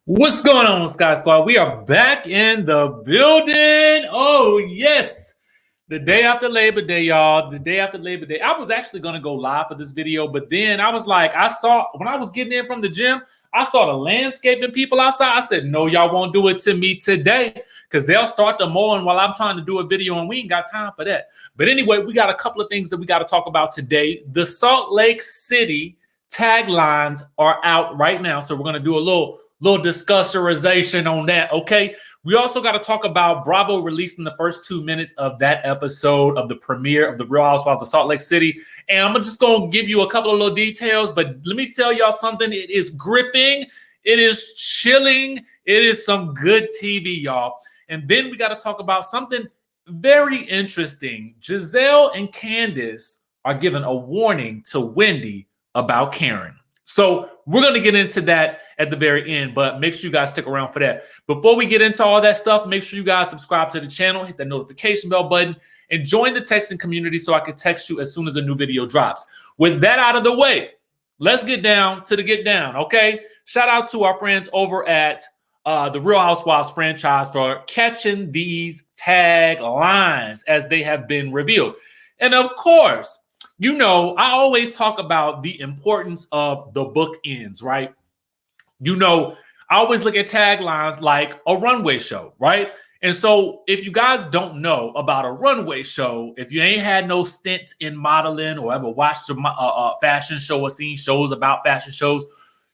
What's going on, Sky Squad? We are back in the building. Oh, yes. The day after Labor Day, y'all. The day after Labor Day. I was actually going to go live for this video, but then I was like, when I was getting in from the gym, I saw the landscaping people outside. I said, no, y'all won't do it to me today because they'll start the mowing while I'm trying to do a video, and we ain't got time for that. But anyway, we got a couple of things that we got to talk about today. The Salt Lake City taglines are out right now, so we're going to do a little discussorization on that, okay? We also got to talk about Bravo releasing the first 2 minutes of that episode of the premiere of The Real Housewives of Salt Lake City. And I'm just going to give you a couple of little details, but let me tell y'all something. It is gripping. It is chilling. It is some good TV, y'all. And then we got to talk about something very interesting. Gizelle and Candiace are giving a warning to Wendy about Karen. So we're going to get into that at the very end, but make sure you guys stick around for that. Before we get into all that stuff, make sure you guys subscribe to the channel, hit that notification bell button, and join the texting community so I can text you as soon as a new video drops. With that out of the way, let's get down to the get down, okay? Shout out to our friends over at the Real Housewives franchise for catching these taglines as they have been revealed. And of course, you know, I always talk about the importance of the bookends, right? You know, I always look at taglines like a runway show, right? And so if you guys don't know about a runway show, if you ain't had no stint in modeling or ever watched a fashion show or seen shows about fashion shows,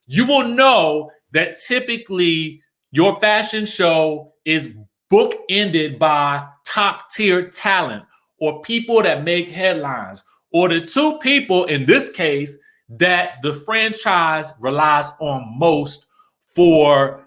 you will know that typically your fashion show is bookended by top tier talent or people that make headlines, or the two people in this case that the franchise relies on most for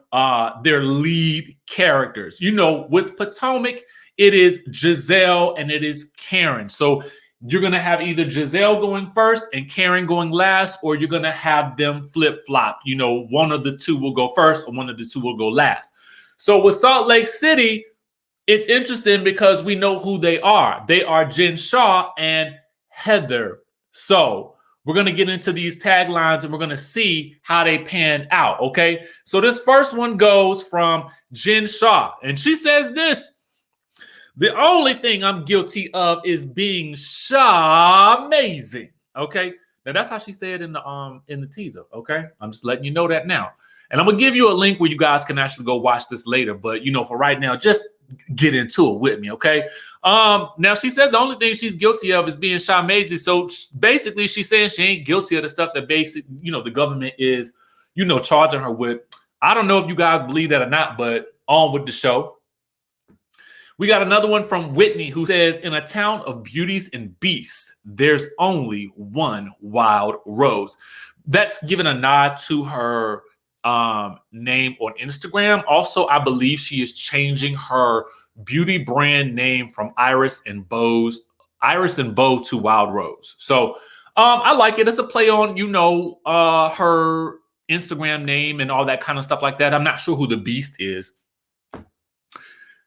their lead characters. You know, with Potomac, it is Gizelle and it is Karen. So you're going to have either Gizelle going first and Karen going last, or you're going to have them flip-flop. You know, one of the two will go first or one of the two will go last. So with Salt Lake City, it's interesting because we know who they are. They are Jen Shah and Heather. So we're going to get into these taglines and we're going to see how they pan out, okay? So this first one goes from Jen Shah, and she says this: the only thing I'm guilty of is being Shaw-mazing, okay? Now that's how she said in the teaser, okay? I'm just letting you know that now. And I'm going to give you a link where you guys can actually go watch this later, but you know, for right now, just get into it with me, okay? Now she says the only thing she's guilty of is being Shaw-mazing. So basically she's saying she ain't guilty of the stuff that basically, you know, the government is, you know, charging her with. I don't know if you guys believe that or not, but on with the show. We got another one from Whitney who says, in a town of beauties and beasts, there's only one wild rose. That's given a nod to her name on Instagram. Also, I believe she is changing her beauty brand name from Iris and Bow to Wild Rose. So I like it. It's a play on, you know, her Instagram name and all that kind of stuff like that. I'm not sure who the beast is.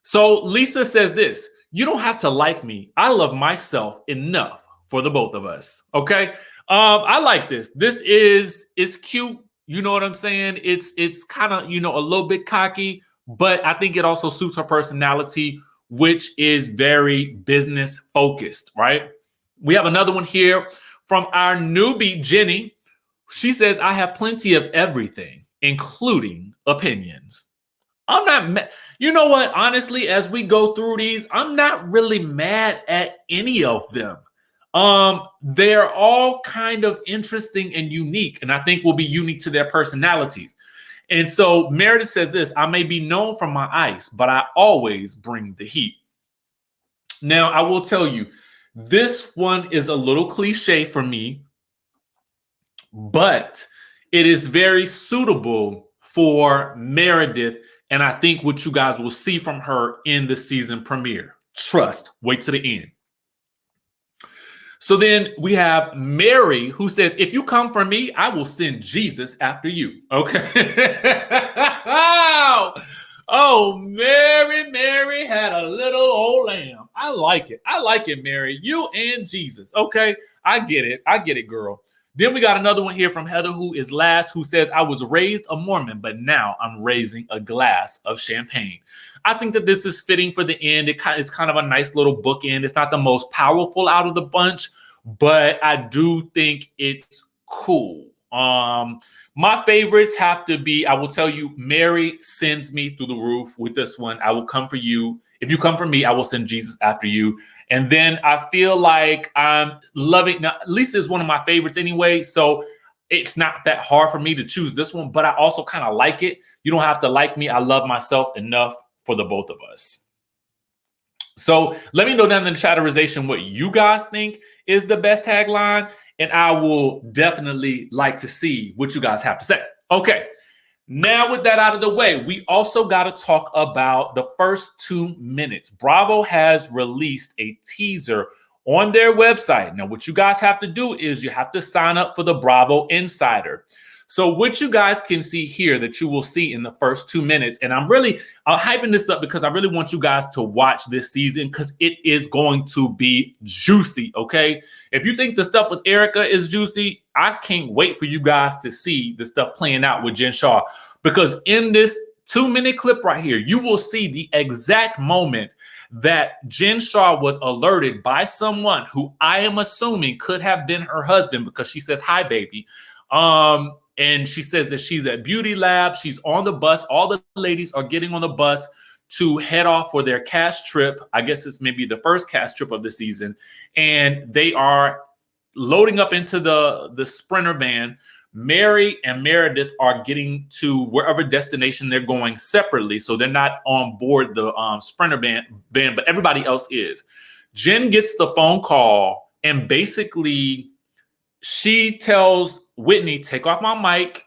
So Lisa says this: you don't have to like me. I love myself enough for the both of us. Okay. I like this. This is cute. You know what I'm saying? It's kind of, you know, a little bit cocky, but I think it also suits her personality, which is very business focused, right? We have another one here from our newbie, Jenny. She says, I have plenty of everything, including opinions. I'm not mad. You know what? Honestly, as we go through these, I'm not really mad at any of them. They're all kind of interesting and unique, and I think will be unique to their personalities. And so Meredith says this: I may be known for my ice, but I always bring the heat. Now, I will tell you, this one is a little cliche for me, but it is very suitable for Meredith. And I think what you guys will see from her in the season premiere. Trust, wait to the end. So then we have Mary, who says, if you come for me, I will send Jesus after you. Okay. Oh, Mary had a little old lamb. I like it. I like it, Mary. You and Jesus. Okay. I get it, girl. Then we got another one here from Heather, who is last, who says, I was raised a Mormon, but now I'm raising a glass of champagne. I think that this is fitting for the end. It's kind of a nice little bookend. It's not the most powerful out of the bunch, but I do think it's cool. My favorites have to be, I will tell you, Mary sends me through the roof with this one. I will come for you. If you come for me, I will send Jesus after you. And then I feel like I'm loving, now, Lisa is one of my favorites anyway, so it's not that hard for me to choose this one, but I also kind of like it. You don't have to like me. I love myself enough for the both of us. So let me know down in the chatterization what you guys think is the best tagline, and I will definitely like to see what you guys have to say. Okay, now with that out of the way, we also got to talk about the first 2 minutes. Bravo has released a teaser on their website. Now, what you guys have to do is you have to sign up for the Bravo Insider. So what you guys can see here that you will see in the first 2 minutes, and I'm hyping this up because I really want you guys to watch this season because it is going to be juicy, okay? If you think the stuff with Erica is juicy, I can't wait for you guys to see the stuff playing out with Jen Shah, because in this 2-minute clip right here, you will see the exact moment that Jen Shah was alerted by someone who I am assuming could have been her husband, because she says, hi, baby. And she says that she's at Beauty Lab. She's on the bus. All the ladies are getting on the bus to head off for their cast trip. I guess this may be the first cast trip of the season. And they are loading up into the Sprinter van. Mary and Meredith are getting to wherever destination they're going separately. So they're not on board the Sprinter van, but everybody else is. Jen gets the phone call, and basically she tells Whitney, take off my mic.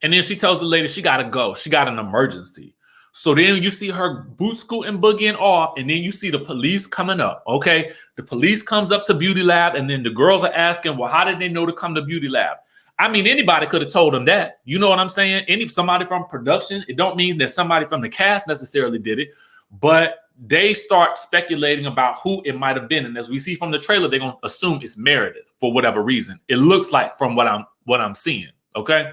And then she tells the lady she got to go. She got an emergency. So then you see her boot scooting, boogieing off, and then you see the police coming up, okay? The police comes up to Beauty Lab, and then the girls are asking, well, how did they know to come to Beauty Lab? I mean, anybody could have told them that. You know what I'm saying? Somebody from production. It don't mean that somebody from the cast necessarily did it, but they start speculating about who it might have been. And as we see from the trailer, they're going to assume it's Meredith for whatever reason. It looks like from what I'm seeing, okay?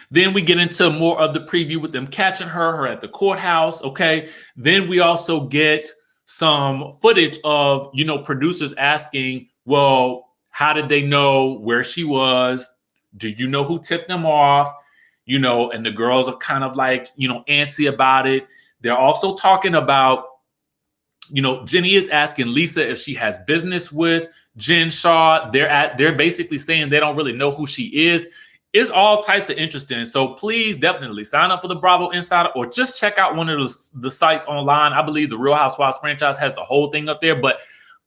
Then we get into more of the preview with them catching her at the courthouse, okay? Then we also get some footage of, producers asking, well, how did they know where she was? Do you know who tipped them off? And the girls are kind of like, antsy about it. They're also talking about, Jenny is asking Lisa if she has business with Jen Shah. They're basically saying they don't really know who she is. It's all types of interesting. So please definitely sign up for the Bravo Insider, or just check out one of the sites online. I believe the Real Housewives franchise has the whole thing up there. But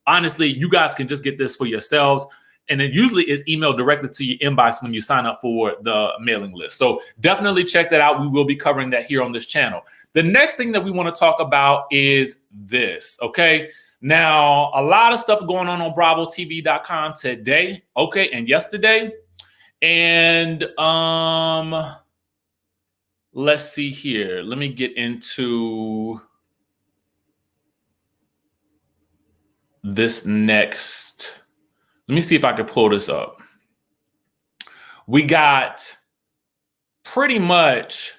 honestly, you guys can just get this for yourselves. And it usually is emailed directly to your inbox when you sign up for the mailing list. So definitely check that out. We will be covering that here on this channel. The next thing that we want to talk about is this, okay? Now, a lot of stuff going on BravoTV.com today, okay, and yesterday. And let's see here. Let me get into this next. Let me see if I can pull this up. We got pretty much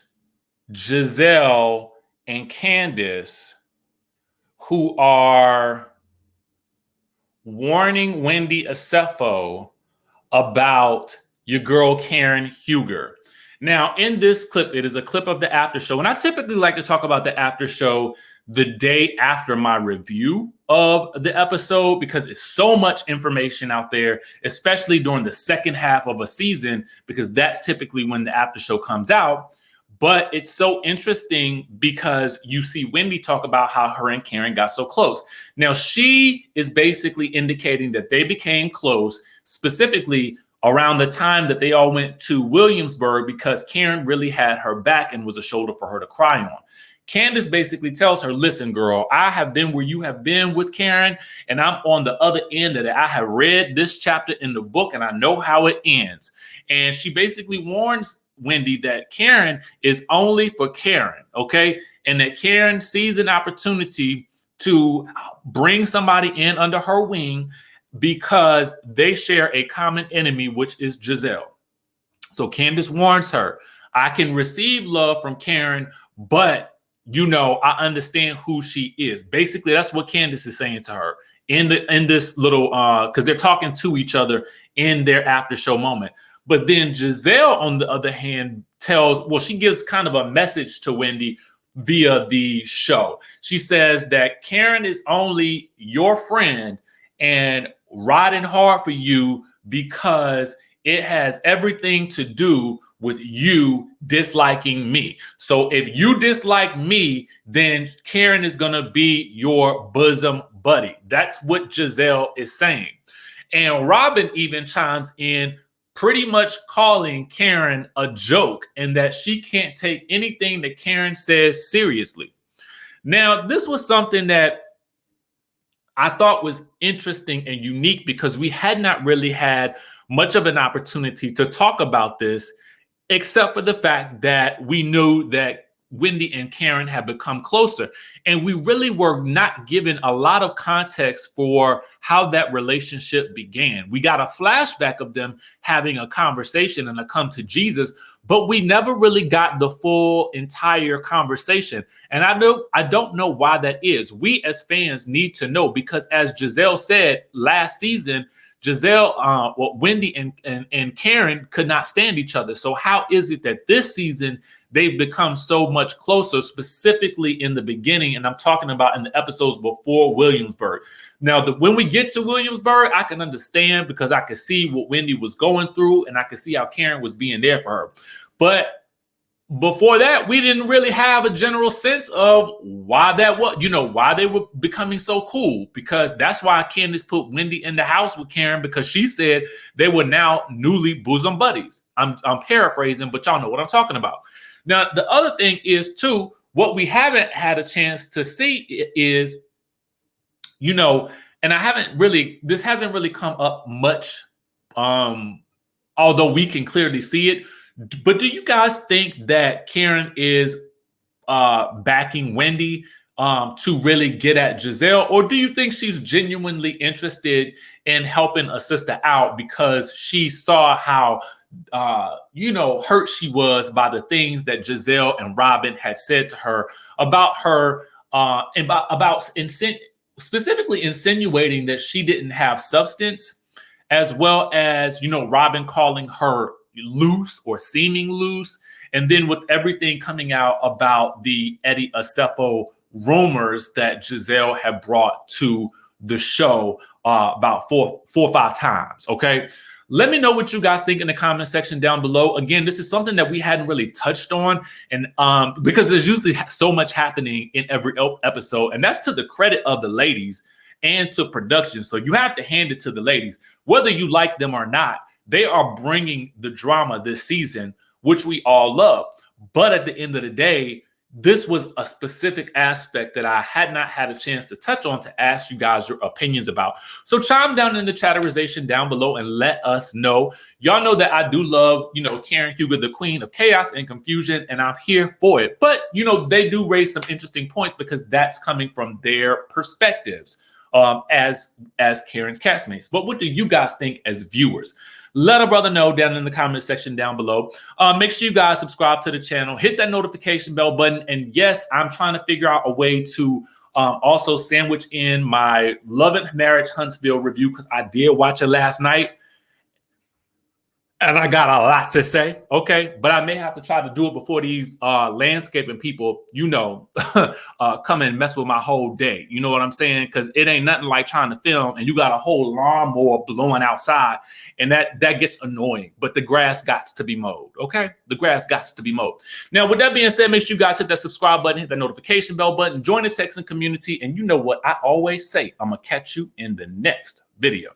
GIZELLE and Candiace, who are warning Wendy Acefo about your girl Karen Huger. Now, in this clip, it is a clip of the after show. And I typically like to talk about the after show the day after my review of the episode, because it's so much information out there, especially during the second half of a season, because that's typically when the after show comes out. But it's so interesting because you see Wendy talk about how her and Karen got so close. Now, she is basically indicating that they became close specifically around the time that they all went to Williamsburg, because Karen really had her back and was a shoulder for her to cry on. Candiace basically tells her, listen, girl, I have been where you have been with Karen, and I'm on the other end of it. I have read this chapter in the book, and I know how it ends. And she basically warns Wendy that Karen is only for Karen, okay? And that Karen sees an opportunity to bring somebody in under her wing, because they share a common enemy, which is Gizelle. So Candiace warns her, I can receive love from Karen, but you know, I understand who she is. Basically, that's what Candiace is saying to her in this little because they're talking to each other in their after show moment. But then Gizelle, on the other hand, she gives kind of a message to Wendy via the show. She says that Karen is only your friend and riding hard for you because it has everything to do with you disliking me. So if you dislike me, then Karen is going to be your bosom buddy. That's what Gizelle is saying. And Robin even chimes in, pretty much calling Karen a joke and that she can't take anything that Karen says seriously. Now, this was something that I thought was interesting and unique because we had not really had much of an opportunity to talk about this, except for the fact that we knew that Wendy and Karen had become closer. And we really were not given a lot of context for how that relationship began. We got a flashback of them having a conversation and a come to Jesus, but we never really got the full entire conversation. And I don't know why that is. We as fans need to know, because as Gizelle said last season, Wendy and Karen could not stand each other. So how is it that this season they've become so much closer, specifically in the beginning? And I'm talking about in the episodes before Williamsburg. Now, when we get to Williamsburg, I can understand because I could see what Wendy was going through and I could see how Karen was being there for her. But before that, we didn't really have a general sense of why that was, why they were becoming so cool, because that's why Candiace put Wendy in the house with Karen, because she said they were now newly bosom buddies. I'm paraphrasing, but y'all know what I'm talking about. Now, the other thing is, too, what we haven't had a chance to see is, and this hasn't really come up much, although we can clearly see it. But do you guys think that Karen is backing Wendy to really get at Gizelle? Or do you think she's genuinely interested in helping a sister out because she saw how, hurt she was by the things that Gizelle and Robin had said to her about her, specifically insinuating that she didn't have substance, as well as, Robin calling her loose or seeming loose. And then with everything coming out about the Eddie Acefo rumors that Gizelle had brought to the show about four or five times. Okay. Let me know what you guys think in the comment section down below. Again, this is something that we hadn't really touched on, and because there's usually so much happening in every episode, and that's to the credit of the ladies and to production. So you have to hand it to the ladies, whether you like them or not. They are bringing the drama this season, which we all love. But at the end of the day, this was a specific aspect that I had not had a chance to touch on to ask you guys your opinions about. So chime down in the chatterization down below and let us know. Y'all know that I do love, Karen Huger, the queen of chaos and confusion, and I'm here for it. But, they do raise some interesting points because that's coming from their perspectives as Karen's castmates. But what do you guys think as viewers? Let a brother know down in the comment section down below. Make sure you guys subscribe to the channel, hit that notification bell button. And yes, I'm trying to figure out a way to also sandwich in my Love and Marriage Huntsville review, because I did watch it last night. And I got a lot to say, okay? But I may have to try to do it before these landscaping people, come and mess with my whole day. You know what I'm saying? Because it ain't nothing like trying to film and you got a whole lawnmower blowing outside, and that gets annoying. But the grass got to be mowed, okay? The grass got to be mowed. Now, with that being said, make sure you guys hit that subscribe button, hit that notification bell button, join the Texan community, and you know what I always say, I'm going to catch you in the next video.